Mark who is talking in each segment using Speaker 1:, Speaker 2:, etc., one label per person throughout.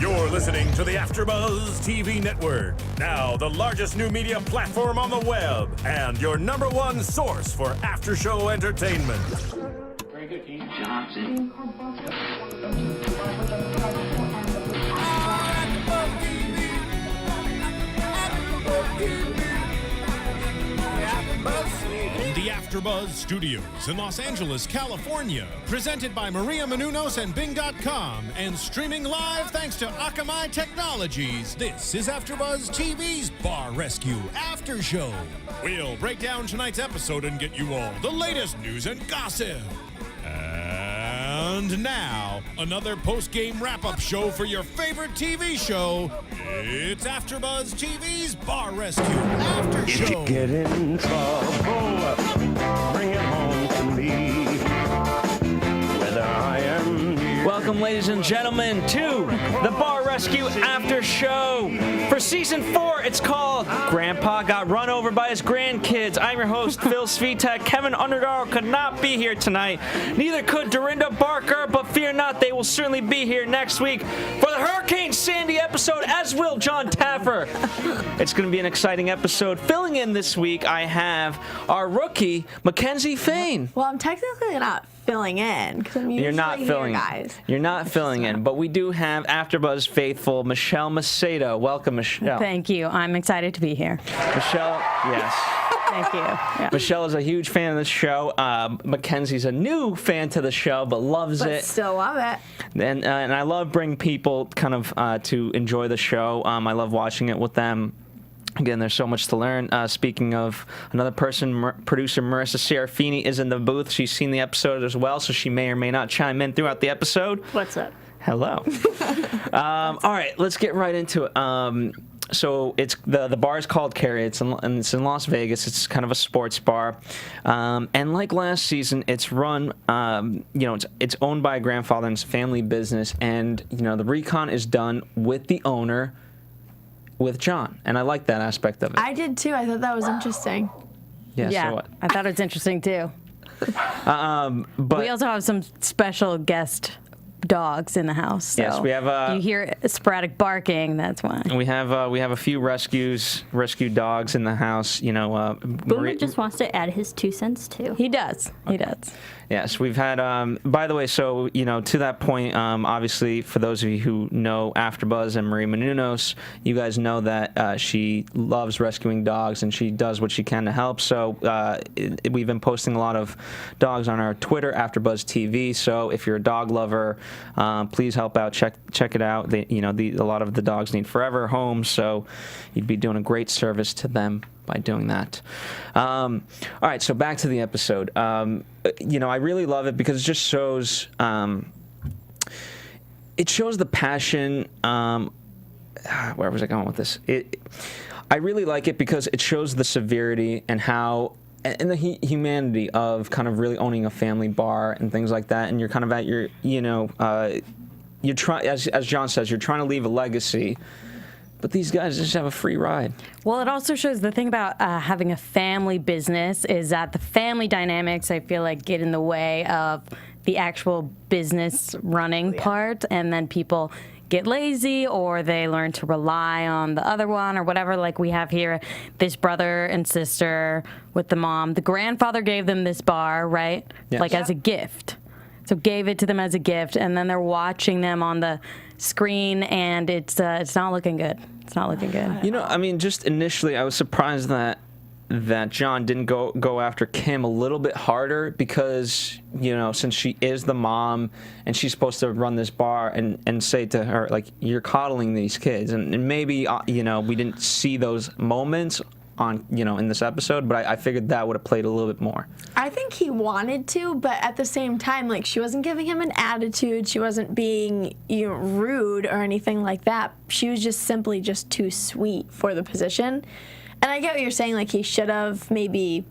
Speaker 1: You're listening to the AFTERBUZZ TV Network, now the largest new media platform on the web, and your #1 source for after-show entertainment.
Speaker 2: Very good, Dean Johnson.
Speaker 3: The AFTERBUZZ Studios in Los Angeles, California. Presented by Maria Menounos and Bing.com and streaming live thanks to Akamai Technologies. This is AFTERBUZZ TV's Bar Rescue After Show. We'll break down tonight's episode and get you all the latest news and gossip. And now, another post-game wrap-up show for your favorite TV show. It's AFTERBUZZ TV's Bar Rescue After Show.
Speaker 4: If you get in trouble, bring it home to me. Whether I am near.
Speaker 5: Welcome, ladies and gentlemen, to the Bar Rescue After Show. For Season 4, it's called Grandpa Got Run Over by His Grandkids. I'm your host, Phil Svitek. Keven Undergaro could not be here tonight. Neither could Dorinda Barker, but fear not, they will certainly be here next week for the Hurricane Sandy episode, as will John Taffer. It's going to be an exciting episode. Filling in this week, I have our rookie, McKenzie Fayne.
Speaker 6: Well, I'm technically not filling in because I'm usually
Speaker 5: You're not filling
Speaker 6: here, guys.
Speaker 5: You're not filling in, but we do have AfterBuzz faithful Michelle Macedo. Welcome, Michelle.
Speaker 7: Thank you. I'm excited to be here.
Speaker 5: Michelle, yes.
Speaker 7: Thank you. Yeah.
Speaker 5: Michelle is a huge fan of the show. Mackenzie's a new fan to the show, but loves
Speaker 6: But
Speaker 5: it.
Speaker 6: still love it.
Speaker 5: And I love bringing people kind of to enjoy the show. I love watching it with them. Again, there's so much to learn. Speaking of another person, producer Marissa Serafini is in the booth. She's seen the episode as well, so she may or may not chime in throughout the episode.
Speaker 7: What's up?
Speaker 5: Hello. All right, let's get right into it. So it's the bar is called Carrie. It's in Las Vegas. It's kind of a sports bar, and like last season, it's run. It's owned by a grandfather and it's a family business, and the recon is done with the owner, with John, and I like that aspect of it.
Speaker 6: I did too. I thought that was interesting.
Speaker 5: Yeah.
Speaker 7: Yeah,
Speaker 5: So what?
Speaker 7: I thought it was interesting too.
Speaker 5: But
Speaker 7: We also have some special guest dogs in the house. So
Speaker 5: Yes, we have,
Speaker 7: you hear sporadic barking. That's why.
Speaker 5: we have a few rescue dogs in the house.
Speaker 8: Boomer just wants to add his 2 cents too.
Speaker 7: He does. He does.
Speaker 5: Yes, we've had, by the way, so, to that point, obviously, for those of you who know AfterBuzz and Marie Menounos, you guys know that she loves rescuing dogs and she does what she can to help. So we've been posting a lot of dogs on our Twitter, AfterBuzz TV. So if you're a dog lover, please help out. Check it out. A lot of the dogs need forever homes, so you'd be doing a great service to them by doing that. All right, so back to the episode. I really love it because it just shows. It shows the passion. Where was I going with this? I really like it because it shows the severity and how. And the humanity of kind of really owning a family bar and things like that, and you're kind of at your, you're trying, as John says, you're trying to leave a legacy, but these guys just have a free ride.
Speaker 7: Well, it also shows the thing about having a family business is that the family dynamics, I feel like, get in the way of the actual business running part, and then people get lazy or they learn to rely on the other one or whatever. Like we have here, this brother and sister with the mom. The grandfather gave them this bar, right?
Speaker 5: Yes.
Speaker 7: Like as a gift. So gave it to them as a gift, and then they're watching them on the screen, and it's not looking good. It's not looking good.
Speaker 5: Just initially, I was surprised that John didn't go after Kim a little bit harder because, since she is the mom and she's supposed to run this bar and say to her, like, you're coddling these kids. And maybe, we didn't see those moments on, in this episode, but I figured that would have played a little bit more.
Speaker 6: I think he wanted to, but at the same time, like, she wasn't giving him an attitude. She wasn't being rude or anything like that. She was just simply just too sweet for the position. And I get what you're saying, like, he should have maybe.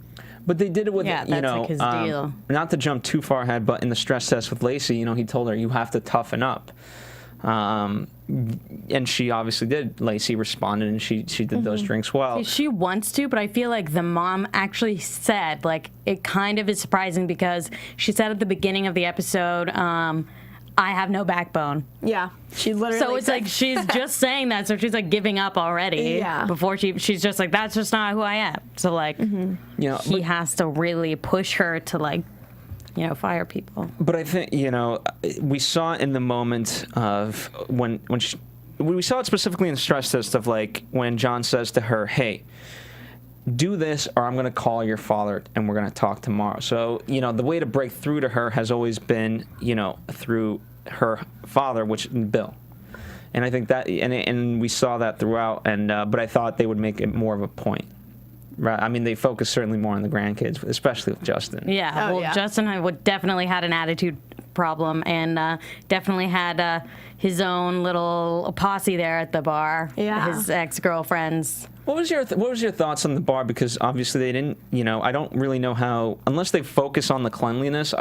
Speaker 5: But they did it with,
Speaker 7: that's like his deal.
Speaker 5: Not to jump too far ahead, but in the stress test with Lacey, he told her, you have to toughen up. And she obviously did. Lacey responded, and she did those drinks well.
Speaker 7: She wants to, but I feel like the mom actually said, like, it kind of is surprising because she said at the beginning of the episode, I have no backbone.
Speaker 6: Yeah, she literally.
Speaker 7: So it's
Speaker 6: said-
Speaker 7: like she's just saying that, so she's like giving up already.
Speaker 6: Yeah.
Speaker 7: Before she's just like, that's just not who I am. So like,
Speaker 5: You know,
Speaker 7: he has to really push her to like, fire people.
Speaker 5: But I think, we saw it in the moment of when we saw it specifically in the stress test of like when John says to her, hey, do this or I'm going to call your father and we're going to talk tomorrow. So, the way to break through to her has always been, through her father, which is Bill. And I think that, and we saw that throughout, and but I thought they would make it more of a point. Right. I mean, they focus certainly more on the grandkids, especially with Justin.
Speaker 7: Yeah. Well, Justin would definitely had an attitude problem and definitely had his own little posse there at the bar.
Speaker 6: Yeah.
Speaker 7: His ex-girlfriends.
Speaker 5: What was your thoughts on the bar? Because obviously they didn't. I don't really know how, unless they focus on the cleanliness.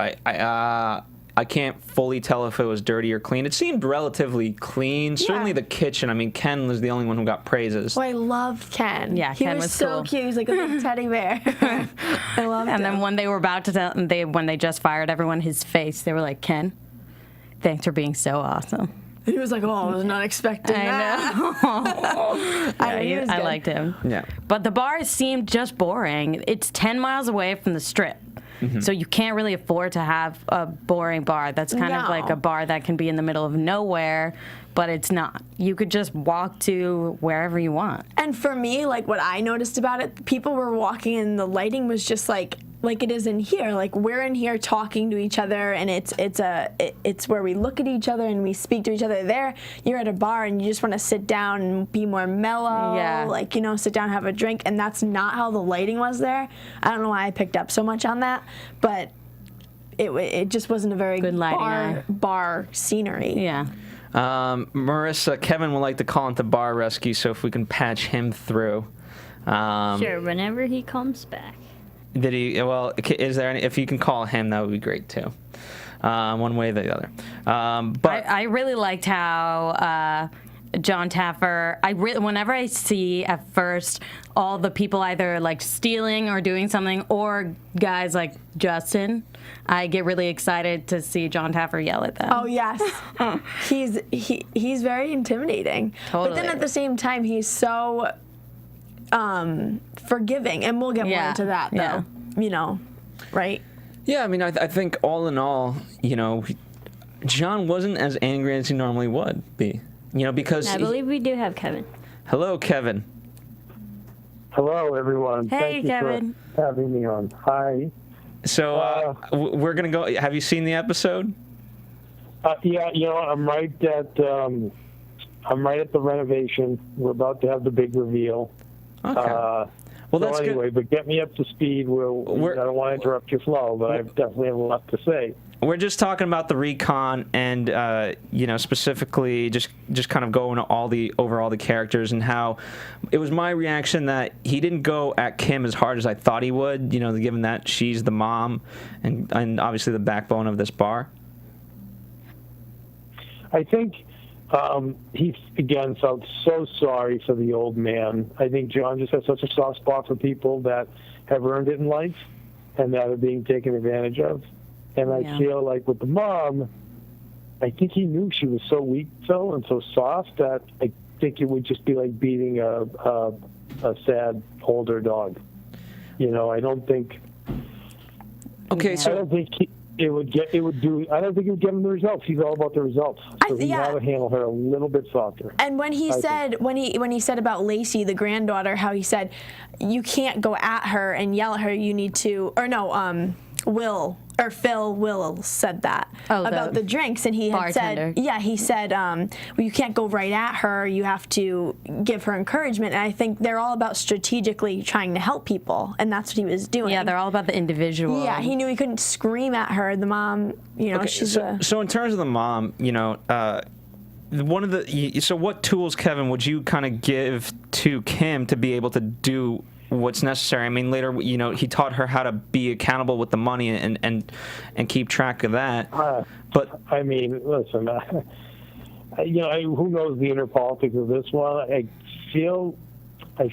Speaker 5: I can't fully tell if it was dirty or clean. It seemed relatively clean. Yeah. Certainly the kitchen. I mean, Ken was the only one who got praises.
Speaker 6: Oh, I loved Ken.
Speaker 7: Yeah,
Speaker 6: Ken was so
Speaker 7: cool.
Speaker 6: cute. He was like a little teddy bear. I loved him.
Speaker 7: And then when they were about to when they just fired everyone, his face, they were like, Ken, thanks for being so awesome.
Speaker 6: And he was like, oh, I was not expecting that.
Speaker 7: I know. I liked him.
Speaker 5: Yeah.
Speaker 7: But the bar seemed just boring. It's 10 miles away from the Strip. Mm-hmm. So you can't really afford to have a boring bar. That's kind of like a bar that can be in the middle of nowhere, but it's not. You could just walk to wherever you want.
Speaker 6: And for me, like what I noticed about it, people were walking and the lighting was just like it is in here. Like we're in here talking to each other, and it's where we look at each other and we speak to each other. There, you're at a bar and you just want to sit down and be more mellow.
Speaker 7: Yeah.
Speaker 6: Like sit down, have a drink, and that's not how the lighting was there. I don't know why I picked up so much on that, but it just wasn't a very
Speaker 7: good lighting
Speaker 6: bar scenery.
Speaker 7: Yeah.
Speaker 5: Marissa, Kevin would like to call into Bar Rescue, so if we can patch him through.
Speaker 8: Sure, whenever he comes back.
Speaker 5: Did he? Well, is there any? If you can call him, that would be great too. One way or the other. But
Speaker 7: I really liked how John Taffer. Whenever I see at first all the people either like stealing or doing something, or guys like Justin, I get really excited to see John Taffer yell at them.
Speaker 6: Oh yes, he's very intimidating.
Speaker 7: Totally.
Speaker 6: But then at the same time, he's so forgiving, and we'll get more into that though.
Speaker 7: Yeah.
Speaker 6: Right?
Speaker 5: yeah, I mean, I think all in all, John wasn't as angry as he normally would be. Because
Speaker 8: I believe we do have Kevin.
Speaker 5: Hello, Kevin.
Speaker 9: Hello, everyone.
Speaker 7: Hey,
Speaker 9: Thank you
Speaker 7: Kevin.
Speaker 9: for having me on. Hi.
Speaker 5: So we're gonna go. Have you seen the episode?
Speaker 9: Yeah, I'm right at the renovation. We're about to have the big reveal.
Speaker 5: Okay. Well, that's
Speaker 9: anyway, but get me up to speed. I don't want to interrupt your flow, but I definitely have a lot to say.
Speaker 5: We're just talking about the recon and, specifically just kind of going over all the characters and how it was my reaction that he didn't go at Kim as hard as I thought he would, given that she's the mom and obviously the backbone of this bar.
Speaker 9: I think he, again, felt so sorry for the old man. I think John just has such a soft spot for people that have earned it in life and that are being taken advantage of. And I feel like with the mom, I think he knew she was so weak, Phil, and so soft that I think it would just be like beating a sad older dog. I don't think.
Speaker 5: Okay, so
Speaker 9: I don't think it would get him the results. He's all about the results. So he had to handle her a little bit softer.
Speaker 6: And when he said about Lacey, the granddaughter, how he said you can't go at her and yell at her. You need to, Phil said that about the drinks, and he had said, well, you can't go right at her. You have to give her encouragement. And I think they're all about strategically trying to help people, and that's what he was doing.
Speaker 7: Yeah, they're all about the individual.
Speaker 6: Yeah, he knew he couldn't scream at her. The mom, she's
Speaker 5: so in terms of the mom, so what tools, Kevin, would you kind of give to Kim to be able to do what's necessary? I mean, later, he taught her how to be accountable with the money and keep track of that.
Speaker 9: But I mean, listen, who knows the inner politics of this one? I feel I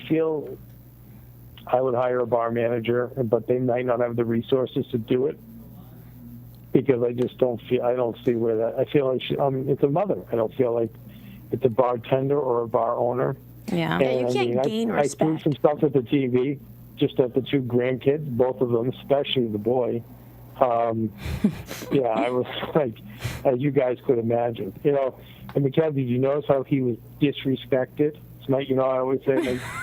Speaker 9: would hire a bar manager, but they might not have the resources to do it. because I just don't see where that. I feel like it's a mother. I don't feel like it's a bartender or a bar owner.
Speaker 7: Yeah.
Speaker 9: And,
Speaker 6: you can't gain respect.
Speaker 9: I threw some stuff at the TV, just at the two grandkids, both of them, especially the boy. Yeah, I was like, as you guys could imagine, And McKenzie, did you notice how he was disrespected? Tonight, I always say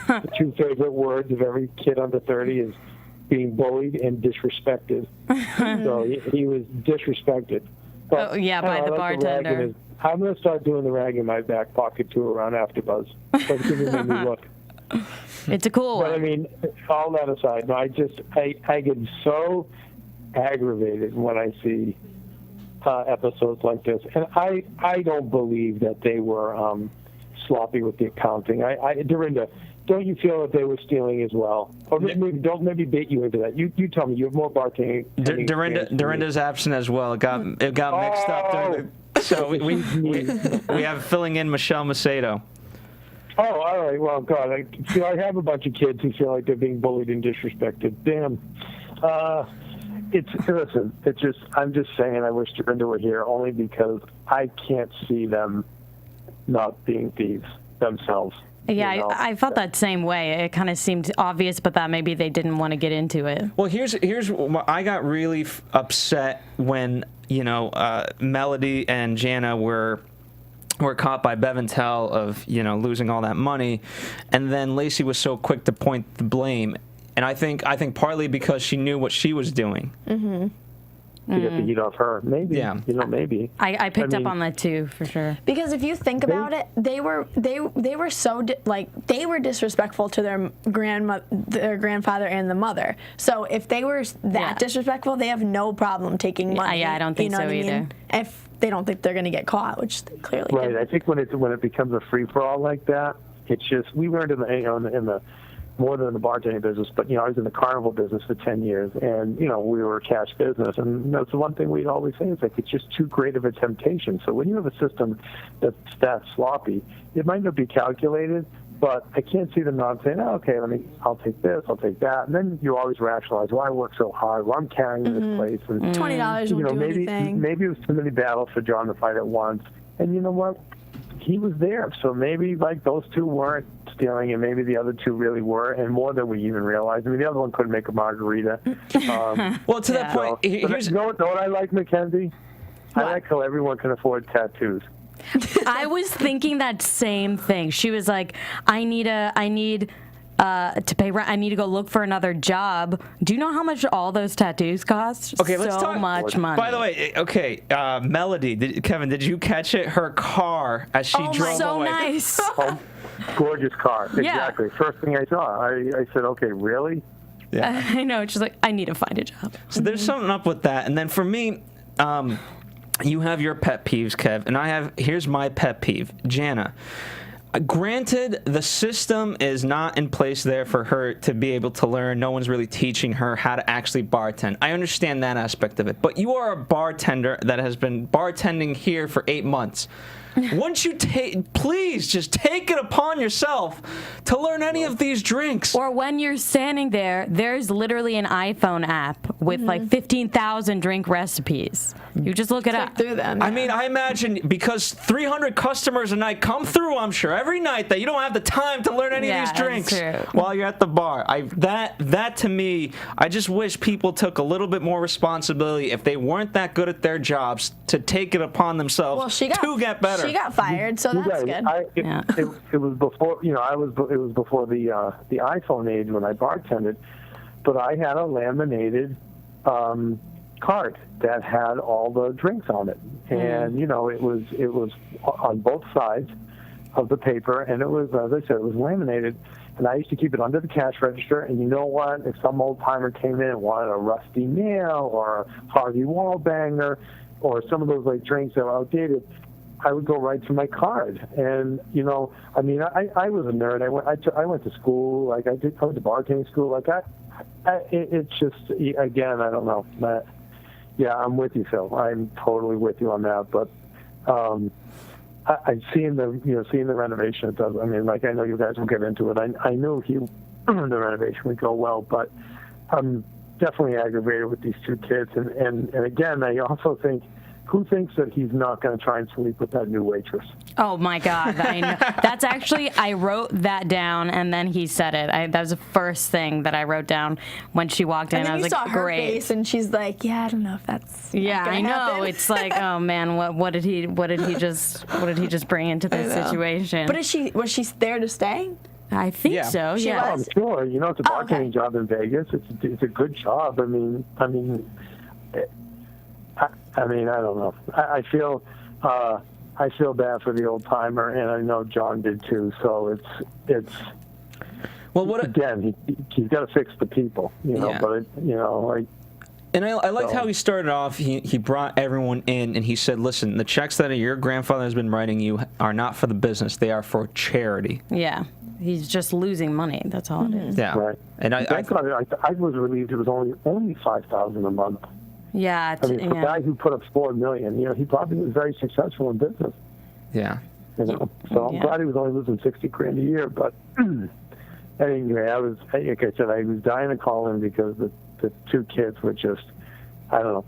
Speaker 9: the two favorite words of every kid under 30 is being bullied and disrespected. So he was disrespected. But,
Speaker 7: by the bartender.
Speaker 9: I'm going to start doing the rag in my back pocket too around AfterBuzz. That's going to make me look.
Speaker 7: It's a cool one.
Speaker 9: But I mean, all that aside, no, I get so aggravated when I see episodes like this, and I don't believe that they were sloppy with the accounting. Dorinda, don't you feel that they were stealing as well? Or maybe bait you into that. You tell me. You have more bartending.
Speaker 5: Dorinda's absent as well. It got mixed up during the, so we have filling in Michelle Macedo.
Speaker 9: Oh, all right. Well, God, I have a bunch of kids who feel like they're being bullied and disrespected. Damn. I'm just saying I wish Dorinda were here only because I can't see them not being thieves themselves.
Speaker 7: Yeah, I felt that same way. It kind of seemed obvious, but that maybe they didn't want to get into it.
Speaker 5: Well, here's I got really upset when Melody and Jana were caught by Bevantel of losing all that money, and then Lacey was so quick to point the blame, and I think partly because she knew what she was doing.
Speaker 6: Mm-hmm.
Speaker 9: You get the heat off her, maybe.
Speaker 5: Yeah,
Speaker 9: maybe.
Speaker 7: I picked up on that too, for sure.
Speaker 6: Because if you think about it, they were so they were disrespectful to their grandfather and the mother. So if they were that disrespectful, they have no problem taking money.
Speaker 7: Yeah, I don't think so either.
Speaker 6: If they don't think they're going to get caught, which they clearly
Speaker 9: right.
Speaker 6: did.
Speaker 9: I think when it becomes a free for all like that, it's just we learned in the more than in the bartending business, but I was in the carnival business for 10 years, and we were a cash business, and that's the one thing we'd always say is like it's just too great of a temptation. So when you have a system that's that sloppy, it might not be calculated, but I can't see them not saying, oh, okay, I'll take this, I'll take that, and then you always rationalize, well, I work so hard, well, I'm carrying this place, and
Speaker 6: $20 won't do anything.
Speaker 9: Maybe it was too many battles for John to fight at once, and you know what? He was there, so maybe those two weren't stealing, and maybe the other two really were, and more than we even realized. I mean, the other one couldn't make a margarita.
Speaker 5: Well, to that point, here's...
Speaker 9: You know what I like, McKenzie? I like how everyone can afford tattoos.
Speaker 7: I was thinking that same thing. She was like, I need to pay rent. I need to go look for another job. Do you know how much all those tattoos cost?
Speaker 5: Okay, let's talk.
Speaker 7: So much money.
Speaker 5: By the way, okay, Melody, Kevin, did you catch it? Her car as she drove away.
Speaker 7: So nice.
Speaker 9: Gorgeous car. Exactly. First thing I saw, I said, okay, really?
Speaker 5: Yeah.
Speaker 7: I know. She's like, I need to find a job.
Speaker 5: So there's something up with that. And then for me, you have your pet peeves, Kev, and here's my pet peeve, Jana. Granted, the system is not in place there for her to be able to learn. No one's really teaching her how to actually bartend. I understand that aspect of it. But you are a bartender that has been bartending here for 8 months. Once you please just take it upon yourself to learn any of these drinks.
Speaker 7: Or when you're standing there, there's literally an iPhone app with like 15,000 drink recipes. You just look it up.
Speaker 6: Through them.
Speaker 5: I mean, I imagine because 300 customers a night come through, I'm sure, every night that you don't have the time to learn any of these drinks while you're at the bar. That to me, I just wish people took a little bit more responsibility if they weren't that good at their jobs to take it upon themselves to get better.
Speaker 6: She got fired, so that's good.
Speaker 9: It was before, it was before the iPhone age when I bartended, but I had a laminated card that had all the drinks on it, and it was on both sides of the paper, and it was, as I said, it was laminated. And I used to keep it under the cash register, and you know what? If some old timer came in and wanted a Rusty Nail or a Harvey Wallbanger or some of those drinks that were outdated, I would go right to my card. And I was a nerd. I went to school. I went to bartending school. It's just, again, I don't know. Yeah, I'm with you, Phil. I'm totally with you on that. But I've seen the renovation. It does. I mean, I know you guys will get into it. I knew the renovation would go well, but definitely aggravated with these two kids. And again, I also think, who thinks that he's not going to try and sleep with that new waitress?
Speaker 7: Oh my God, I know. That's actually, I wrote that down, and then he said it. That was the first thing that I wrote down when she walked in.
Speaker 6: And then
Speaker 7: I was
Speaker 6: you saw
Speaker 7: like,
Speaker 6: her
Speaker 7: great.
Speaker 6: face, and she's like, "Yeah, I don't know if that's
Speaker 7: Yeah,
Speaker 6: gonna
Speaker 7: I know.
Speaker 6: happen."
Speaker 7: It's like, oh man, what did he just bring into this situation?
Speaker 6: But was she there to stay?
Speaker 7: I think
Speaker 5: Yeah.
Speaker 7: so.
Speaker 6: She
Speaker 7: Yeah.
Speaker 6: was?
Speaker 9: I'm sure. You know, it's a bartending job in Vegas. It's a good job. I mean, I don't know. I feel bad for the old timer, and I know John did too. So it's.
Speaker 5: Well,
Speaker 9: again, he's got to fix the people, you know.
Speaker 5: Yeah.
Speaker 9: But like.
Speaker 5: And I liked how he started off. He brought everyone in, and he said, "Listen, the checks that your grandfather has been writing you are not for the business; they are for charity."
Speaker 7: Yeah. He's just losing money. That's all it is.
Speaker 5: Yeah.
Speaker 9: Right.
Speaker 5: And
Speaker 9: I was relieved it was only $5,000 a month.
Speaker 7: Yeah.
Speaker 9: I mean, for a guy who put up $4 million, you know, he probably was very successful in business.
Speaker 5: Yeah.
Speaker 9: You know, so I'm glad he was only losing $60,000 a year. But anyway, like I said, I was dying to call him because the two kids were just, I don't know.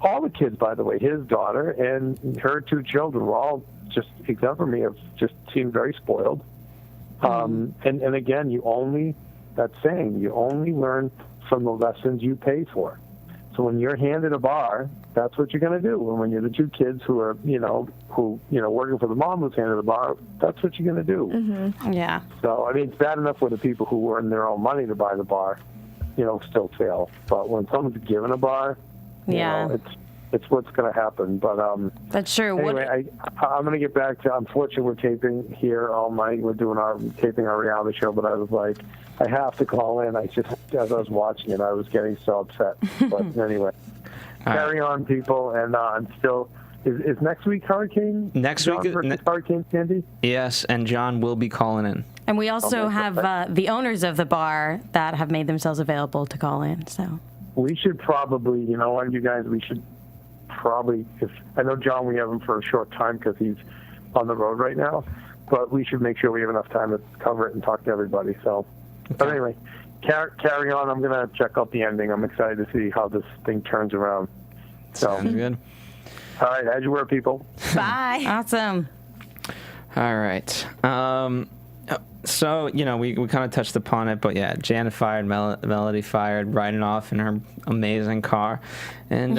Speaker 9: All the kids, by the way, his daughter and her two children were all just, except for me, have just seemed very spoiled. And again, you only learn from the lessons you pay for. So when you're handed a bar, that's what you're going to do. And when you're the two kids who are, working for the mom who's handed a bar, that's what you're going to do.
Speaker 7: Mm-hmm. Yeah.
Speaker 9: So, I mean, it's bad enough where the people who earn their own money to buy the bar, still fail. But when someone's given a bar, it's what's going to happen. But
Speaker 7: that's true.
Speaker 9: Anyway, I'm going to get back to. Unfortunately, we're taping here all night. We're taping our reality show. But I was like, I have to call in. As I was watching it, I was getting so upset. But anyway, carry on, people. And I'm still. Is next week Hurricane?
Speaker 5: Next week
Speaker 9: versus Hurricane Sandy.
Speaker 5: Yes, and John will be calling in.
Speaker 7: And we also have the owners of the bar that have made themselves available to call in. So
Speaker 9: we should probably, you guys, we should. Probably, if I know John, we have him for a short time because he's on the road right now, but we should make sure we have enough time to cover it and talk to everybody. So, But anyway, carry on. I'm gonna check out the ending. I'm excited to see how this thing turns around. So
Speaker 5: sounds good.
Speaker 9: All right, as you were, people.
Speaker 6: Bye.
Speaker 7: Awesome.
Speaker 5: All right. So, we kind of touched upon it, but yeah, Janet fired, Melody fired, riding off in her amazing car. And,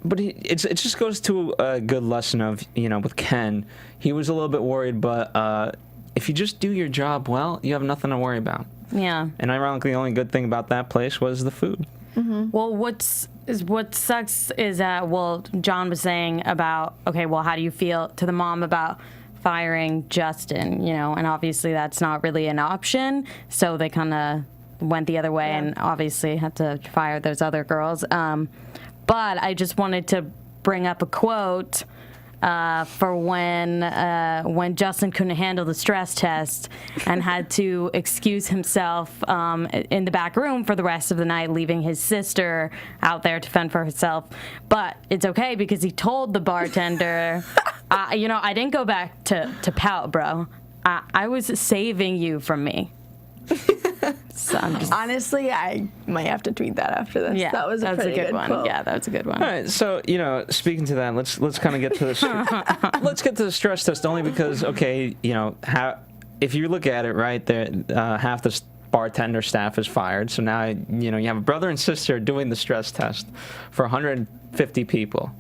Speaker 5: but it just goes to a good lesson of, with Ken, he was a little bit worried, but if you just do your job well, you have nothing to worry about.
Speaker 7: Yeah.
Speaker 5: And ironically, the only good thing about that place was the food.
Speaker 7: Mm-hmm. Well, what sucks is that, John was saying about, okay, well, how do you feel to the mom about firing Justin, and obviously that's not really an option, so they kind of went the other way and obviously had to fire those other girls. But I just wanted to bring up a quote for when Justin couldn't handle the stress test and had to excuse himself in the back room for the rest of the night, leaving his sister out there to fend for herself. But it's okay because he told the bartender, I didn't go back to pout, bro. I was saving you from me. So
Speaker 6: honestly, I might have to tweet that after this.
Speaker 7: Yeah,
Speaker 6: that was a pretty
Speaker 7: good one.
Speaker 6: quote.
Speaker 7: Yeah, that was a good one.
Speaker 5: All right, so speaking to that, let's kind of get to the let's get to the stress test only because if you look at it right there, half the bartender staff is fired. So now you have a brother and sister doing the stress test for 150 people.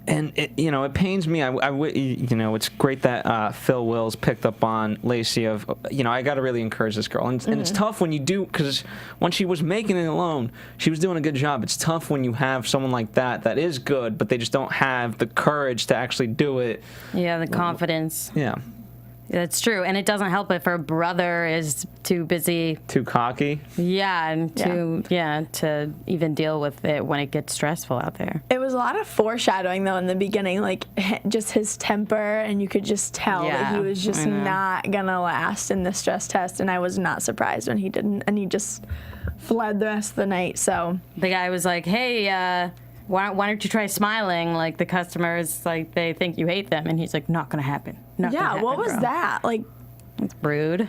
Speaker 5: And it pains me. It's great that Phil Wills picked up on Lacey of, I got to really encourage this girl. And it's tough when you do, because when she was making it alone, she was doing a good job. It's tough when you have someone like that is good, but they just don't have the courage to actually do it.
Speaker 7: Yeah, the confidence.
Speaker 5: Yeah.
Speaker 7: That's true, and it doesn't help if her brother is too busy,
Speaker 5: too cocky.
Speaker 7: Yeah, and to even deal with it when it gets stressful out there.
Speaker 6: It was a lot of foreshadowing though in the beginning, like just his temper, and you could just tell that he was just not gonna last in the stress test. And I was not surprised when he didn't, and he just fled the rest of the night. So
Speaker 7: the guy was like, "Hey, why don't you try smiling? Like the customers, like they think you hate them." And he's like, "Not gonna happen." What was
Speaker 6: that? Like,
Speaker 7: it's rude.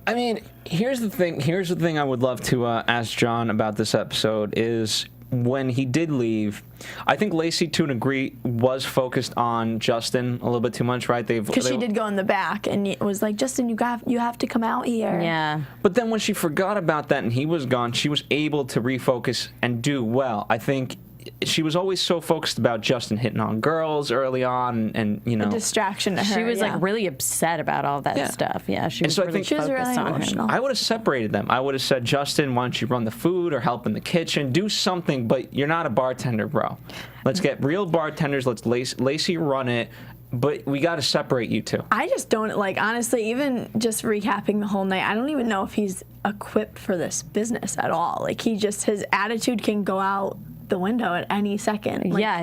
Speaker 5: I mean, here's the thing. Here's the thing I would love to ask John about this episode is when he did leave, I think Lacey, to a degree, was focused on Justin a little bit too much, right?
Speaker 6: Because she did go in the back, and it was like, Justin, you have to come out here.
Speaker 7: Yeah.
Speaker 5: But then when she forgot about that and he was gone, she was able to refocus and do well. I think she was always so focused about Justin hitting on girls early on, and you know,
Speaker 6: a distraction to her.
Speaker 7: She was like really upset about all that stuff. Yeah, she was really focused on him.
Speaker 5: I would have separated them. I would have said, Justin, why don't you run the food or help in the kitchen, do something, but you're not a bartender, bro. Let's get real bartenders. Let's Lacey run it. But we got to separate you two.
Speaker 6: I just don't, like, honestly, even just recapping the whole night, I don't even know if he's equipped for this business at all. Like, his attitude can go out the window at any second. Like,
Speaker 7: yeah,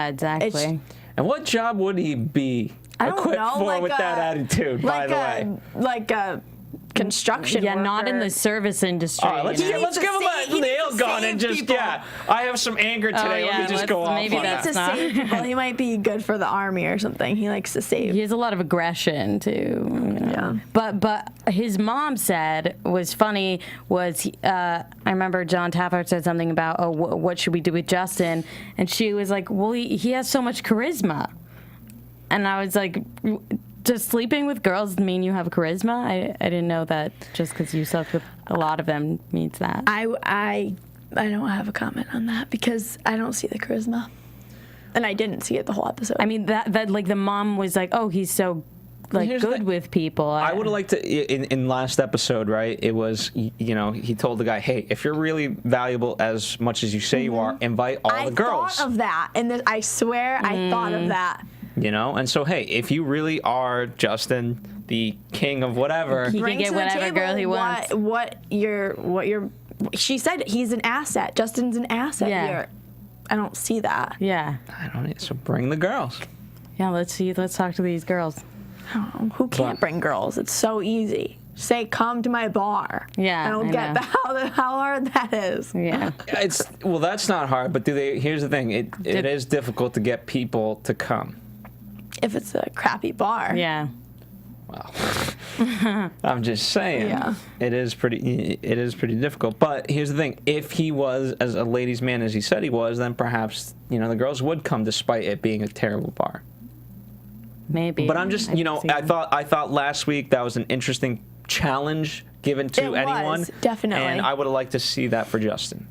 Speaker 7: exactly.
Speaker 5: And what job would he be equipped for
Speaker 6: like
Speaker 5: with that attitude, by the way?
Speaker 6: Like a construction worker.
Speaker 7: Not in the service industry.
Speaker 5: Let's give him a nail gun and just, I have some anger today. Let me just go off
Speaker 6: maybe
Speaker 5: on
Speaker 6: that's
Speaker 5: that.
Speaker 6: to save people. He might be good for the army or something. He likes to save.
Speaker 7: He has a lot of aggression, too. You know?
Speaker 6: Yeah.
Speaker 7: But his mom said was funny was, I remember John Taffert said something about, what should we do with Justin? And she was like, well, he has so much charisma. And I was like, does sleeping with girls mean you have charisma? I didn't know that just because you slept with a lot of them means that.
Speaker 6: I don't have a comment on that because I don't see the charisma. And I didn't see it the whole episode.
Speaker 7: I mean, that like the mom was like, oh, he's so good with people.
Speaker 5: I would have liked to, in last episode, right, it was, you know, he told the guy, hey, if you're really valuable as much as you say you are, invite all the girls.
Speaker 6: I thought of that, and I swear I thought of that.
Speaker 5: You know, and so, hey, if you really are Justin, the king of whatever,
Speaker 7: he can get whatever girl he wants.
Speaker 6: She said he's an asset. Justin's an asset here. I don't see that.
Speaker 7: Yeah.
Speaker 5: I don't. So bring the girls.
Speaker 7: Yeah, let's talk to these girls.
Speaker 6: I don't know. Who can't bring girls? It's so easy. Say, come to my bar.
Speaker 7: Yeah,
Speaker 6: I don't get how hard that is.
Speaker 7: Yeah.
Speaker 5: Well, that's not hard, but here's the thing. It is difficult to get people to come.
Speaker 6: If it's a crappy bar.
Speaker 7: Yeah.
Speaker 5: Well, I'm just saying.
Speaker 6: Yeah.
Speaker 5: It is pretty difficult. But here's the thing. If he was as a ladies' man as he said he was, then perhaps, you know, the girls would come despite it being a terrible bar.
Speaker 7: Maybe.
Speaker 5: But I'm just, you know, I thought last week that was an interesting challenge given to anyone.
Speaker 6: Was, definitely.
Speaker 5: And I would have liked to see that for Justin.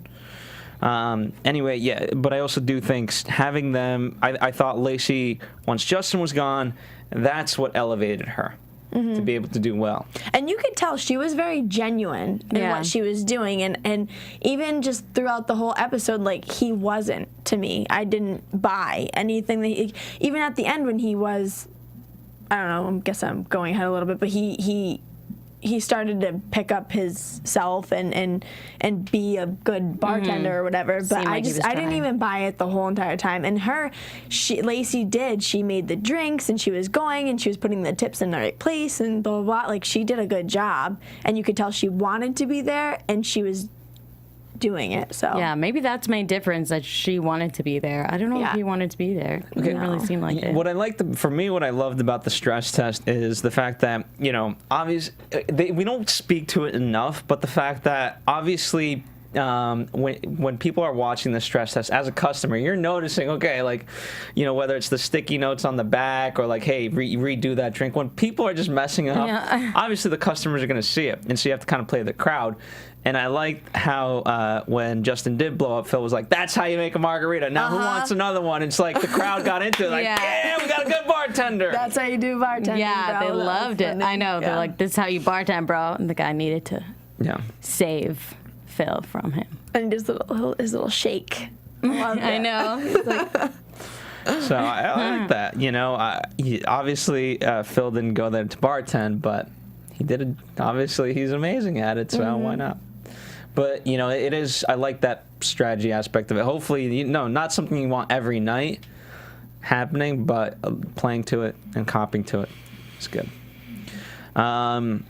Speaker 5: Anyway, yeah, but I also do think having them, I thought Lacey, once Justin was gone, that's what elevated her to be able to do well.
Speaker 6: And you could tell she was very genuine in what she was doing. And even just throughout the whole episode, like, he wasn't to me. I didn't buy anything that even at the end when he was, I don't know, I guess I'm going ahead a little bit, but he started to pick up his self and be a good bartender or whatever. But I didn't even buy it the whole entire time. And Lacey did. She made the drinks and she was going and she was putting the tips in the right place and blah, blah, blah. Like, she did a good job. And you could tell she wanted to be there and she was doing it. So
Speaker 7: yeah, maybe that's my difference, that she wanted to be there. I don't know if he wanted to be there. It didn't really seem like it.
Speaker 5: What I loved about the stress test is the fact that, you know, obviously we don't speak to it enough, but the fact that obviously when people are watching the stress test as a customer, you're noticing, okay, like, you know, whether it's the sticky notes on the back or like, hey, redo that drink. When people are just messing up, obviously the customers are going to see it, and so you have to kind of play the crowd. And I liked how when Justin did blow up, Phil was like, that's how you make a margarita. Now who wants another one? It's like the crowd got into it. Like, yeah, we got a good bartender.
Speaker 6: That's how you do bartending,
Speaker 7: yeah,
Speaker 6: bro.
Speaker 7: they loved it. I know. They're like, this is how you bartend, bro. And the guy needed to save Phil from him.
Speaker 6: And his little shake. I
Speaker 7: know. It's like,
Speaker 5: so I like that. You know, obviously Phil didn't go there to bartend, but he did it. Obviously, he's amazing at it, so why not? But, you know, it is, I like that strategy aspect of it. Hopefully, you know, not something you want every night happening, but playing to it and copying to it is good. And,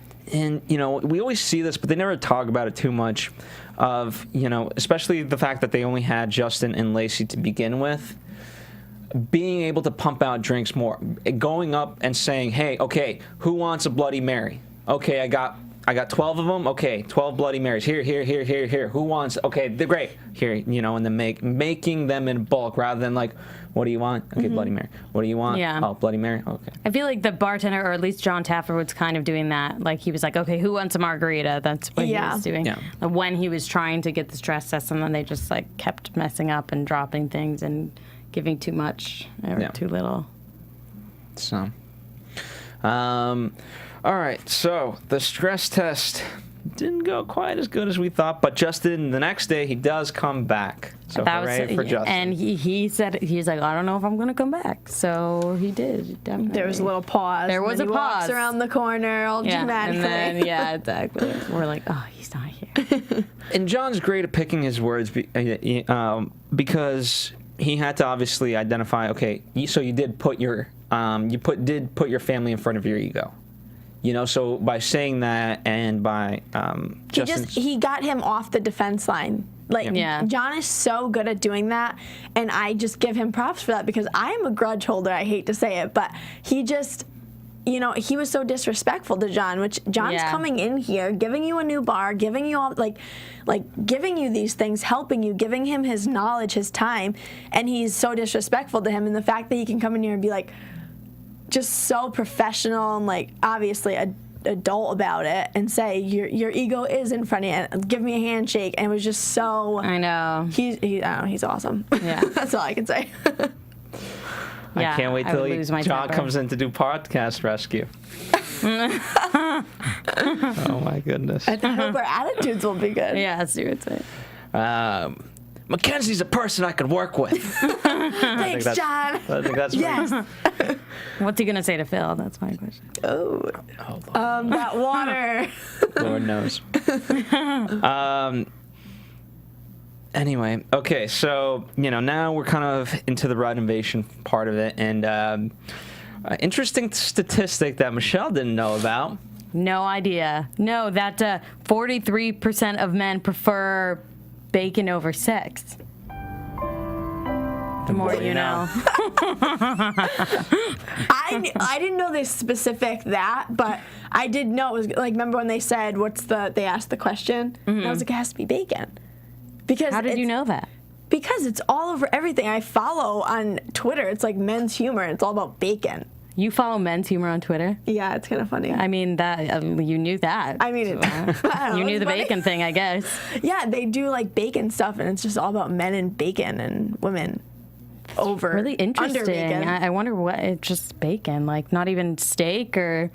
Speaker 5: you know, we always see this, but they never talk about it too much of, you know, especially the fact that they only had Justin and Lacey to begin with. Being able to pump out drinks more. Going up and saying, hey, okay, who wants a Bloody Mary? Okay, I got I got 12 of them. Okay, 12 Bloody Marys. Here. Who wants? Okay, they're great. Here, and then making them in bulk rather than like, what do you want? Okay, Bloody Mary. What do you want?
Speaker 7: Yeah.
Speaker 5: Oh, Bloody Mary. Okay.
Speaker 7: I feel like the bartender, or at least John Taffer, was kind of doing that. Like, he was like, okay, who wants a margarita? That's what he was doing.
Speaker 5: Yeah.
Speaker 7: When he was trying to get the stress test, and then they just, like, kept messing up and dropping things and giving too much or too little.
Speaker 5: So, all right. So, the stress test didn't go quite as good as we thought, but Justin, the next day, he does come back. So hooray for Justin.
Speaker 7: And he said, he's like, I don't know if I'm going to come back. So he did, definitely.
Speaker 6: There was a little pause.
Speaker 7: There was a pause.
Speaker 6: Walks around the corner all dramatically.
Speaker 7: And then, exactly. We're like, oh, he's not here.
Speaker 5: And John's great at picking his words because he had to obviously identify, okay, so you did put your your family in front of your ego. So by saying that and by
Speaker 6: he got him off the defense line. Like, John is so good at doing that, and I just give him props for that because I am a grudge holder. I hate to say it, but he just, he was so disrespectful to John, which John's coming in here, giving you a new bar, giving you all, like giving you these things, helping you, giving him his knowledge, his time, and he's so disrespectful to him. And the fact that he can come in here and be like, just so professional and like obviously adult about it and say your ego is in front of you, give me a handshake, and it was just so.
Speaker 7: I know.
Speaker 6: He's awesome. Yeah. That's all I can say.
Speaker 5: I can't wait till John comes in to do podcast rescue. Oh my goodness.
Speaker 6: I hope our attitudes will be good.
Speaker 7: Yeah, seriously.
Speaker 5: Mackenzie's a person I could work with.
Speaker 6: Thanks, John.
Speaker 5: I think that's
Speaker 6: yes.
Speaker 7: What's he gonna say to Phil? That's my question.
Speaker 6: That water.
Speaker 5: Lord knows. Anyway, okay, so now we're kind of into the Rudd invasion part of it, and interesting statistic that Michelle didn't know about.
Speaker 7: No idea. No, that 43% of men prefer bacon over sex. The more you know.
Speaker 6: I didn't know this specific but I did know it was like, remember when they said they asked the question? And I was like, it has to be bacon. Because
Speaker 7: how did you know that?
Speaker 6: Because it's all over everything I follow on Twitter. It's like men's humor. It's all about bacon.
Speaker 7: You follow men's humor on Twitter?
Speaker 6: Yeah, it's kind of funny.
Speaker 7: I mean, that you knew that.
Speaker 6: I mean,
Speaker 7: you knew the bacon thing, I guess.
Speaker 6: Yeah, they do like bacon stuff, and it's just all about men and bacon and women over.
Speaker 7: Really interesting.
Speaker 6: Under bacon.
Speaker 7: I wonder what it's just bacon, like not even steak or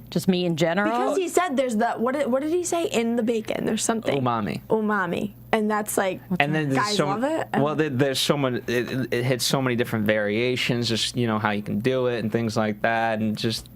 Speaker 7: just meat in general.
Speaker 6: Because he said there's what did he say in the bacon? There's something umami, and that's like
Speaker 5: and then
Speaker 6: guys love it.
Speaker 5: Well, there's so much. It hits so many different variations. Just how you can do it and things like that, and just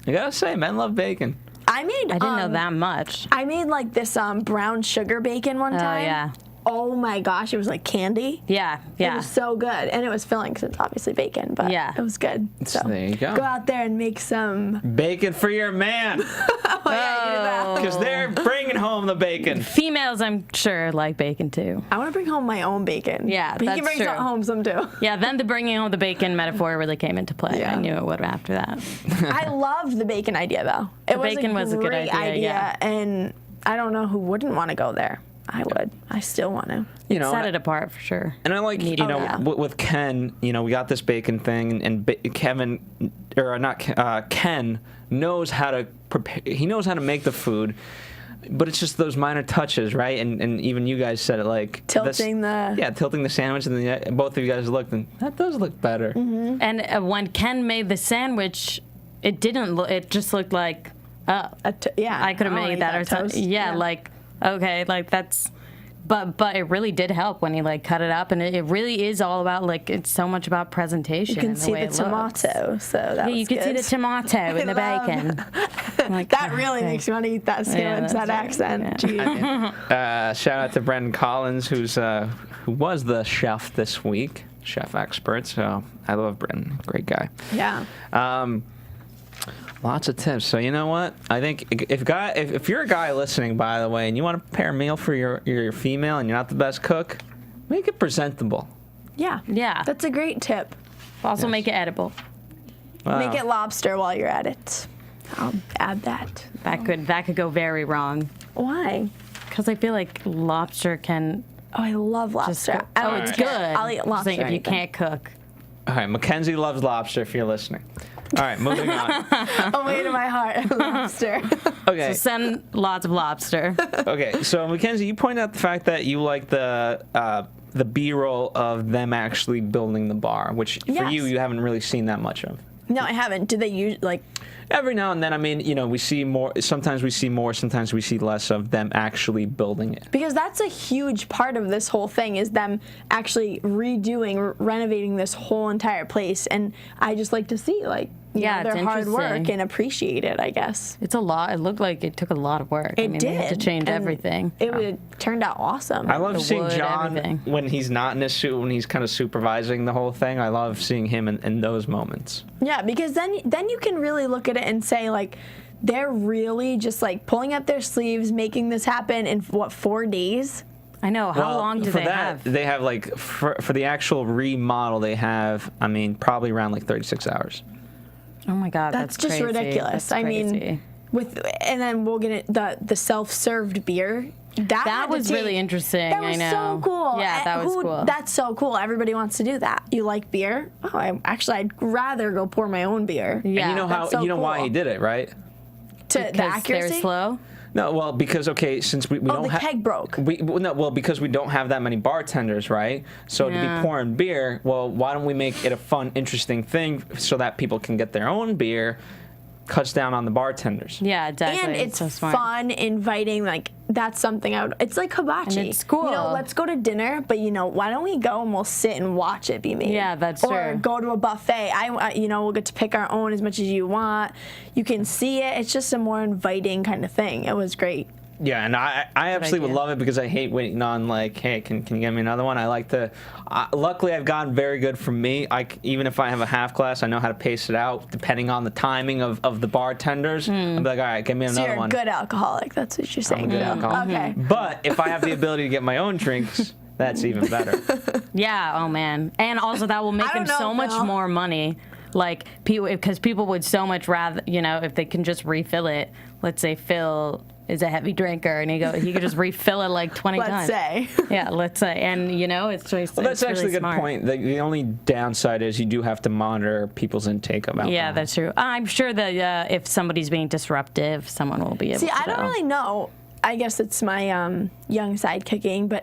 Speaker 5: I gotta say, men love bacon.
Speaker 6: I didn't
Speaker 7: know that much.
Speaker 6: I made like this brown sugar bacon one time.
Speaker 7: Oh yeah.
Speaker 6: Oh my gosh, it was like candy.
Speaker 7: Yeah.
Speaker 6: It was so good, and it was filling because it's obviously bacon, but it was good. So
Speaker 5: there you go.
Speaker 6: Go out there and make some
Speaker 5: bacon for your man. Because they're bringing home the bacon.
Speaker 7: Females, I'm sure, like bacon too.
Speaker 6: I want to bring home my own bacon.
Speaker 7: Yeah,
Speaker 6: but he can bring home some too.
Speaker 7: Yeah, then the bringing home the bacon metaphor really came into play.
Speaker 6: Yeah.
Speaker 7: I knew it would after that.
Speaker 6: I loved the bacon idea though.
Speaker 7: Bacon was a good idea,
Speaker 6: and I don't know who wouldn't want to go there. I would. I still want to.
Speaker 7: Set it apart for sure.
Speaker 5: And I like, with Ken, we got this bacon thing, and Ken knows how to prepare. He knows how to make the food, but it's just those minor touches, right? And even you guys said it, like
Speaker 6: tilting
Speaker 5: the sandwich, and then both of you guys looked, and that does look better.
Speaker 6: Mm-hmm.
Speaker 7: And when Ken made the sandwich, it didn't look. It just looked like, I could have made that or something. Yeah, like. Okay, like that's, but it really did help when he like cut it up, and it really is all about like it's so much about presentation.
Speaker 6: You can see the tomato, so that was
Speaker 7: you can see the tomato in the bacon.
Speaker 6: Like, that really makes me want to eat that sandwich. That accent.
Speaker 5: Yeah. Shout out to Brendan Collins, who was the chef this week, chef expert. So I love Brendan, great guy.
Speaker 6: Yeah.
Speaker 5: Lots of tips. So you know what? I think if you're a guy listening, by the way, and you want to prepare a meal for your female and you're not the best cook, make it presentable.
Speaker 6: Yeah. That's a great tip.
Speaker 7: Also make it edible.
Speaker 5: Wow.
Speaker 6: Make it lobster while you're at it. I'll add that.
Speaker 7: That could go very wrong.
Speaker 6: Why?
Speaker 7: Because I feel like lobster can.
Speaker 6: Oh, I love lobster.
Speaker 7: It's good.
Speaker 6: I'll eat lobster.
Speaker 7: If you can't cook.
Speaker 5: All right, Mackenzie loves lobster. If you're listening. All right, moving on.
Speaker 6: Away to my heart, lobster.
Speaker 5: Okay.
Speaker 7: So send lots of lobster.
Speaker 5: Okay, so Mackenzie, you pointed out the fact that you like the B-roll of them actually building the bar, which for you haven't really seen that much of.
Speaker 6: No, I haven't. Did they use
Speaker 5: Every now and then, I mean, we see more. Sometimes we see more. Sometimes we see less of them actually building it.
Speaker 6: Because that's a huge part of this whole thing is them actually renovating this whole entire place, and I just like to see their hard work and appreciate it. I guess
Speaker 7: it's a lot. It looked like it took a lot of work.
Speaker 6: It did.
Speaker 7: They had to change everything.
Speaker 6: It turned out awesome.
Speaker 5: I love seeing John when he's not in his suit, when he's kind of supervising the whole thing. I love seeing him in those moments.
Speaker 6: Yeah, because then you can really look at it and say they're really just pulling up their sleeves, making this happen in 4 days.
Speaker 7: I know. How long do they have?
Speaker 5: They have for the actual remodel, they have probably around 36 hours.
Speaker 7: Oh my God,
Speaker 6: that's just
Speaker 7: crazy.
Speaker 6: ridiculous.
Speaker 7: That's crazy.
Speaker 6: And then we'll get the self-served beer. That
Speaker 7: was really interesting.
Speaker 6: That was so cool.
Speaker 7: Yeah, that was cool.
Speaker 6: That's so cool. Everybody wants to do that. You like beer? Oh, I'd rather go pour my own beer.
Speaker 7: Yeah,
Speaker 5: and you know why he did it, right?
Speaker 6: The accuracy.
Speaker 7: They're slow.
Speaker 5: No, well, because since we don't have
Speaker 6: the keg broke.
Speaker 5: Because we don't have that many bartenders, right? So to be pouring beer, well, why don't we make it a fun, interesting thing so that people can get their own beer? Cuts down on the bartenders.
Speaker 7: Yeah, exactly.
Speaker 6: And it's
Speaker 7: so smart.
Speaker 6: fun, inviting. That's something I would. It's like hibachi.
Speaker 7: And it's cool.
Speaker 6: Let's go to dinner, but why don't we go and we'll sit and watch it be made?
Speaker 7: Yeah, that's
Speaker 6: true.
Speaker 7: true.
Speaker 6: Or go to a buffet. We'll get to pick our own as much as you want. You can see it. It's just a more inviting kind of thing. It was great.
Speaker 5: Yeah, and I absolutely would love it because I hate waiting on hey, can you get me another one? I like to. Luckily, I've gotten very good from me. Even if I have a half glass, I know how to pace it out depending on the timing of the bartenders. I'll be like, all right, give me another one.
Speaker 6: So you're a good alcoholic. That's what you're saying.
Speaker 5: I'm a good alcoholic.
Speaker 6: Okay.
Speaker 5: But if I have the ability to get my own drinks, that's even better.
Speaker 7: Yeah. Oh man. And also that will make them so much more money. Because people would so much rather, if they can just refill it. Let's say Phil is a heavy drinker and he could just refill it 20 times.
Speaker 6: Let's say.
Speaker 7: Yeah, let's say. And it's just
Speaker 5: that's actually
Speaker 7: really
Speaker 5: a good
Speaker 7: smart.
Speaker 5: point. The only downside is you do have to monitor people's intake of alcohol.
Speaker 7: Yeah, that's true. I'm sure that if somebody's being disruptive, someone will be able to
Speaker 6: See, I don't really know. I guess it's my young side kicking, but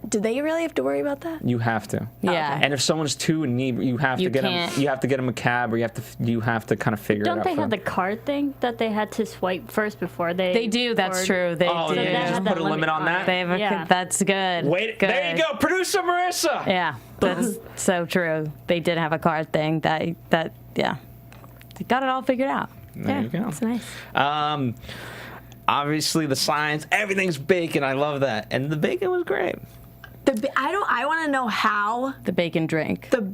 Speaker 6: do they really have to worry about that?
Speaker 5: You have to.
Speaker 7: Yeah.
Speaker 5: And if someone's too in need, you have to get them. You have to get them a cab, or you have to kind of figure it out.
Speaker 8: Don't they have the card thing that they had to swipe first before they?
Speaker 7: They do. That's true. They do.
Speaker 5: They just put a limit on that.
Speaker 7: They have that's good.
Speaker 5: Wait,
Speaker 7: good.
Speaker 5: there you go, producer Marissa.
Speaker 7: Yeah, that's so true. They did have a card thing. They got it all figured out.
Speaker 5: There you go.
Speaker 6: That's nice.
Speaker 5: Obviously, the signs, everything's bacon. I love that, and the bacon was great.
Speaker 6: I want to know how
Speaker 7: the bacon drink.
Speaker 6: The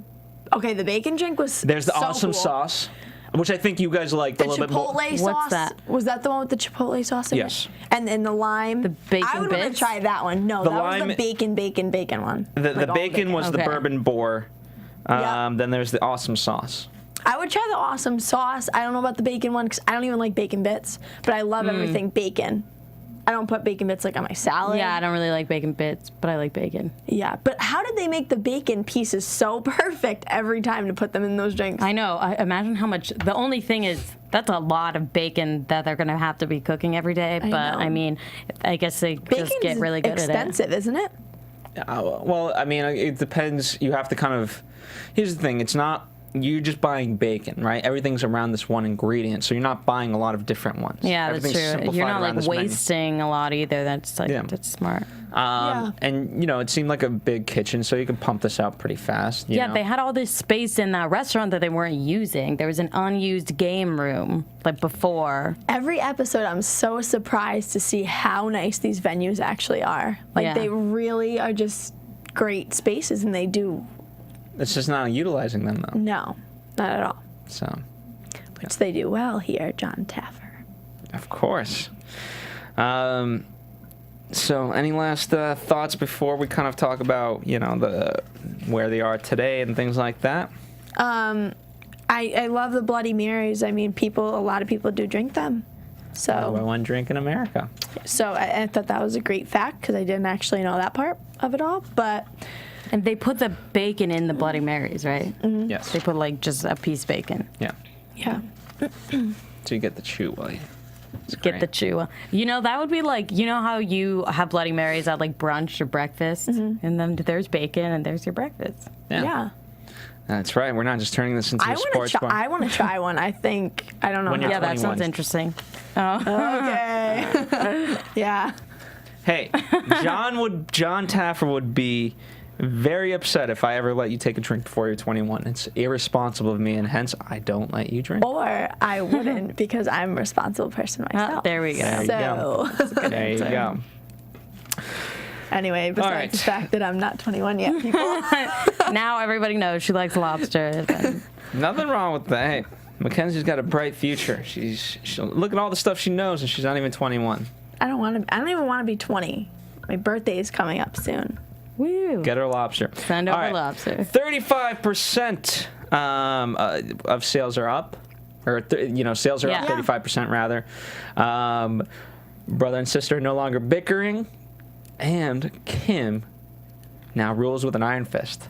Speaker 6: bacon drink was.
Speaker 5: There's the
Speaker 6: so
Speaker 5: awesome
Speaker 6: cool.
Speaker 5: sauce, which I think you guys liked a little bit more.
Speaker 6: The Chipotle sauce.
Speaker 7: What's that?
Speaker 6: Was that the one with the Chipotle sauce in
Speaker 5: Yes.
Speaker 6: it? And then the lime.
Speaker 7: The bacon
Speaker 6: I would want to
Speaker 7: bits?
Speaker 6: try that one. No,
Speaker 5: The
Speaker 6: that
Speaker 5: lime-
Speaker 6: was the bacon one.
Speaker 5: The bacon was the
Speaker 7: Okay.
Speaker 5: bourbon boar.
Speaker 6: Yep.
Speaker 5: Then there's the awesome sauce.
Speaker 6: I would try the awesome sauce. I don't know about the bacon one because I don't even like bacon bits, but I love everything bacon. I don't put bacon bits on my salad.
Speaker 7: Yeah, I don't really like bacon bits, but I like bacon.
Speaker 6: Yeah, but how did they make the bacon pieces so perfect every time to put them in those drinks?
Speaker 7: I know. I imagine how much. The only thing is that's a lot of bacon that they're going to have to be cooking every day. But
Speaker 6: know.
Speaker 7: I guess they just get really good at it.
Speaker 6: Expensive, isn't it?
Speaker 5: Well, it depends. You have to kind of. Here's the thing. It's not. You're just buying bacon, right? Everything's around this one ingredient, so you're not buying a lot of different ones.
Speaker 7: Yeah, that's true. You're not wasting a lot either. That's that's smart.
Speaker 5: And it seemed like a big kitchen, so you could pump this out pretty fast. You know?
Speaker 7: They had all this space in that restaurant that they weren't using. There was an unused game room before.
Speaker 6: Every episode, I'm so surprised to see how nice these venues actually are. They really are just great spaces, and they do.
Speaker 5: It's just not utilizing them, though.
Speaker 6: No, not at all.
Speaker 5: So,
Speaker 6: which they do well here, John Taffer.
Speaker 5: Of course. So, any last thoughts before we kind of talk about, where they are today and things like that?
Speaker 6: I love the Bloody Marys. I mean, a lot of people do drink them.
Speaker 5: Number one drink in America.
Speaker 6: So I thought that was a great fact because I didn't actually know that part of it all.
Speaker 7: And they put the bacon in the Bloody Marys, right?
Speaker 6: Mm-hmm.
Speaker 5: Yes.
Speaker 7: They put like just a piece of bacon.
Speaker 5: Yeah.
Speaker 6: Yeah.
Speaker 5: So you get the chew while you
Speaker 7: Get the chew. You know, that would be like, you know how you have Bloody Marys at like brunch or breakfast?
Speaker 6: Mm-hmm.
Speaker 7: And then there's bacon and there's your breakfast.
Speaker 6: Yeah.
Speaker 5: That's right. We're not just turning this into a sports bar.
Speaker 6: I want to try one. I don't know.
Speaker 5: When you're
Speaker 7: Yeah, that
Speaker 5: 21.
Speaker 7: sounds interesting. Oh.
Speaker 6: Okay. Yeah.
Speaker 5: Hey, John Taffer would be very upset if I ever let you take a drink before you're 21. It's irresponsible of me, and hence I don't let you drink.
Speaker 6: Or I wouldn't because I'm a responsible person myself.
Speaker 7: There we go.
Speaker 5: There you go. There you go.
Speaker 6: Anyway, besides the fact that I'm not 21 yet, people.
Speaker 7: Now everybody knows she likes lobster.
Speaker 5: Nothing wrong with that. Hey, Mackenzie's got a bright future. She'll look at all the stuff she knows, and she's not even 21.
Speaker 6: I don't even want to be 20. My birthday is coming up soon.
Speaker 7: Woo.
Speaker 5: Get her lobster.
Speaker 7: Send over
Speaker 5: All right.
Speaker 7: lobster.
Speaker 5: 35% of sales are up, or sales are up
Speaker 7: Yeah.
Speaker 5: 35% rather. Brother and sister are no longer bickering, and Kim now rules with an iron fist.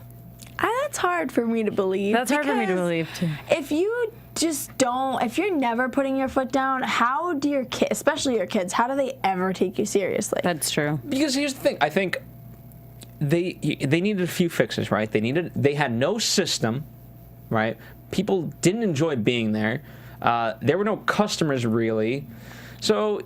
Speaker 6: That's hard for me to believe.
Speaker 7: That's hard for me to
Speaker 6: because
Speaker 7: believe, too.
Speaker 6: If you if you're never putting your foot down, how do your kids, especially your kids, how do they ever take you seriously?
Speaker 7: That's true.
Speaker 5: Because here's the thing, I think they needed a few fixes, right? They had no system, right? People didn't enjoy being there. There were no customers really. So,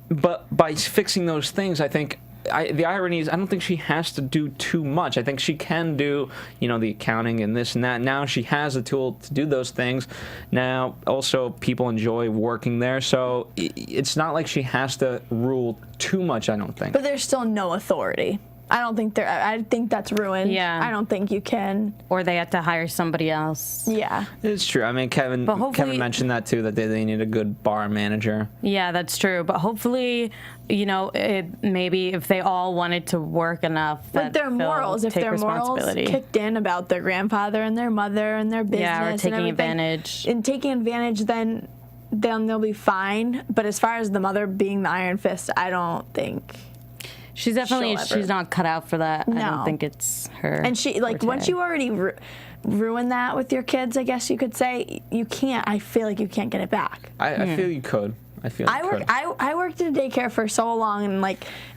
Speaker 5: but by fixing those things, I think the irony is I don't think she has to do too much. I think she can do, the accounting and this and that. Now she has a tool to do those things. Now, also, people enjoy working there. So it's not like she has to rule too much, I don't think.
Speaker 6: But there's still no authority. I think that's ruined.
Speaker 7: Yeah.
Speaker 6: I don't think you can.
Speaker 7: Or they have to hire somebody else.
Speaker 6: Yeah.
Speaker 5: It's true. I mean, Kevin mentioned that too, that they need a good bar manager.
Speaker 7: Yeah, that's true. But hopefully, maybe if they all wanted to work enough,
Speaker 6: But their morals, if their morals kicked in about their grandfather and their mother and their business,
Speaker 7: or taking
Speaker 6: and
Speaker 7: advantage.
Speaker 6: And taking advantage, then they'll be fine. But as far as the mother being the iron fist, I don't think.
Speaker 7: She's not cut out for that.
Speaker 6: No.
Speaker 7: I don't think it's her.
Speaker 6: And she, once you already ruin that with your kids, I guess you could say, I feel like you can't get it back.
Speaker 5: I feel you could.
Speaker 6: I worked in a daycare for so long,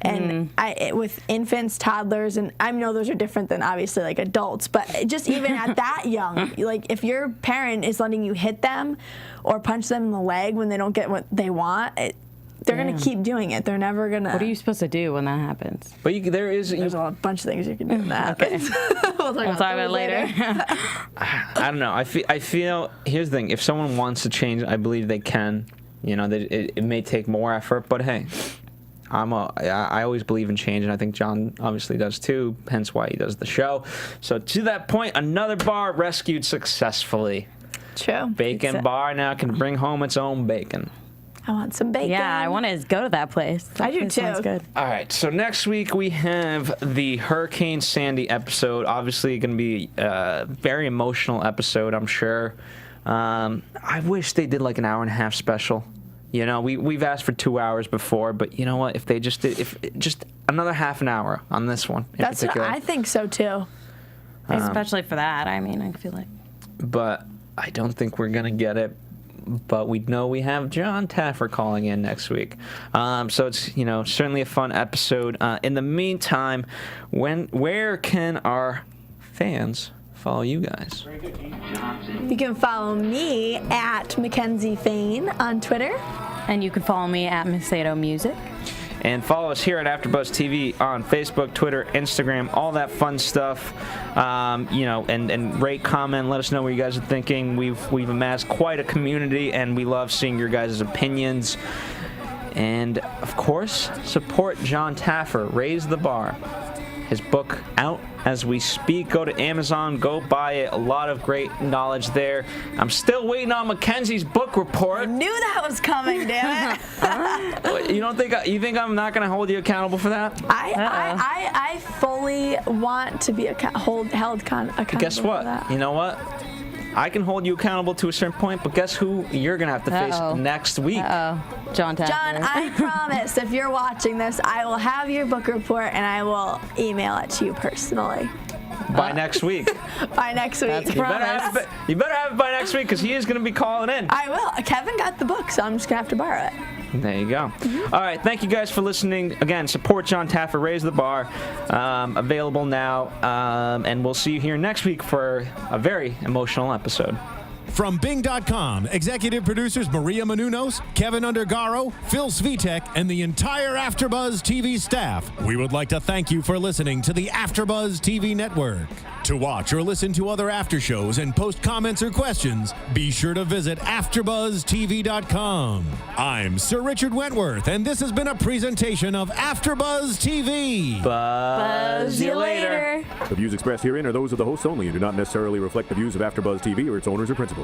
Speaker 6: and with infants, toddlers, and I know those are different than obviously like adults, but just even at that young, like if your parent is letting you hit them or punch them in the leg when they don't get what they want, they're going to keep doing it. They're never going to.
Speaker 7: What are you supposed to do when that happens?
Speaker 5: But there's
Speaker 6: a bunch of things you can do in that.
Speaker 7: Okay. We'll talk about it later.
Speaker 5: I don't know. I feel. Here's the thing. If someone wants to change, I believe they can. It may take more effort, but hey, I always believe in change, and I think John obviously does too. Hence why he does the show. So to that point, another bar rescued successfully.
Speaker 6: True.
Speaker 5: Bacon bar now can bring home its own bacon.
Speaker 6: I want some bacon.
Speaker 7: Yeah, I want to go to that place.
Speaker 6: I do too.
Speaker 7: Sounds good.
Speaker 5: All right, so next week we have the Hurricane Sandy episode. Obviously, going to be a very emotional episode, I'm sure. I wish they did like an hour and a half special. We've asked for 2 hours before, but you know what? If they just did, just another half an hour on this one in particular.
Speaker 6: I think so too.
Speaker 7: Especially for that. I mean, I feel like.
Speaker 5: But I don't think we're gonna get it. But we know we have John Taffer calling in next week. So it's, certainly a fun episode. In the meantime, where can our fans follow you guys?
Speaker 6: You can follow me at McKenzie Fayne on Twitter.
Speaker 7: And you can follow me at Macedo Music.
Speaker 5: And follow us here at AfterBuzz TV on Facebook, Twitter, Instagram, all that fun stuff. And rate, comment, let us know what you guys are thinking. We've amassed quite a community, and we love seeing your guys' opinions. And, of course, support John Taffer, Raise the Bar. His book out as we speak. Go to Amazon, go buy it. A lot of great knowledge there. I'm still waiting on Mackenzie's book report.
Speaker 6: I knew that was coming, damn it.
Speaker 5: You think I'm not going to hold you accountable for that?
Speaker 6: I fully want to be held accountable.
Speaker 5: Guess what?
Speaker 6: For that.
Speaker 5: You know what? I can hold you accountable to a certain point, but guess who you're going to have to face next week?
Speaker 7: John Taffer.
Speaker 6: John, I promise, if you're watching this, I will have your book report and I will email it to you personally.
Speaker 5: By next week.
Speaker 6: By next week.
Speaker 7: That's a
Speaker 5: You better have it by next week because he is going to be calling in.
Speaker 6: I will. Kevin got the book, so I'm just going to have to borrow it.
Speaker 5: There you go. All right. Thank you guys for listening. Again, support John Taffer, Raise the Bar. Available now. And we'll see you here next week for a very emotional episode.
Speaker 3: From Bing.com, executive producers Maria Menounos, Keven Undergaro, Phil Svitek, and the entire AfterBuzz TV staff, we would like to thank you for listening to the AfterBuzz TV network. To watch or listen to other after shows and post comments or questions, be sure to visit AfterBuzzTV.com. I'm Sir Richard Wentworth, and this has been a presentation of AfterBuzz TV.
Speaker 5: Buzz you later.
Speaker 10: The views expressed herein are those of the hosts only and do not necessarily reflect the views of AfterBuzz TV or its owners or principals.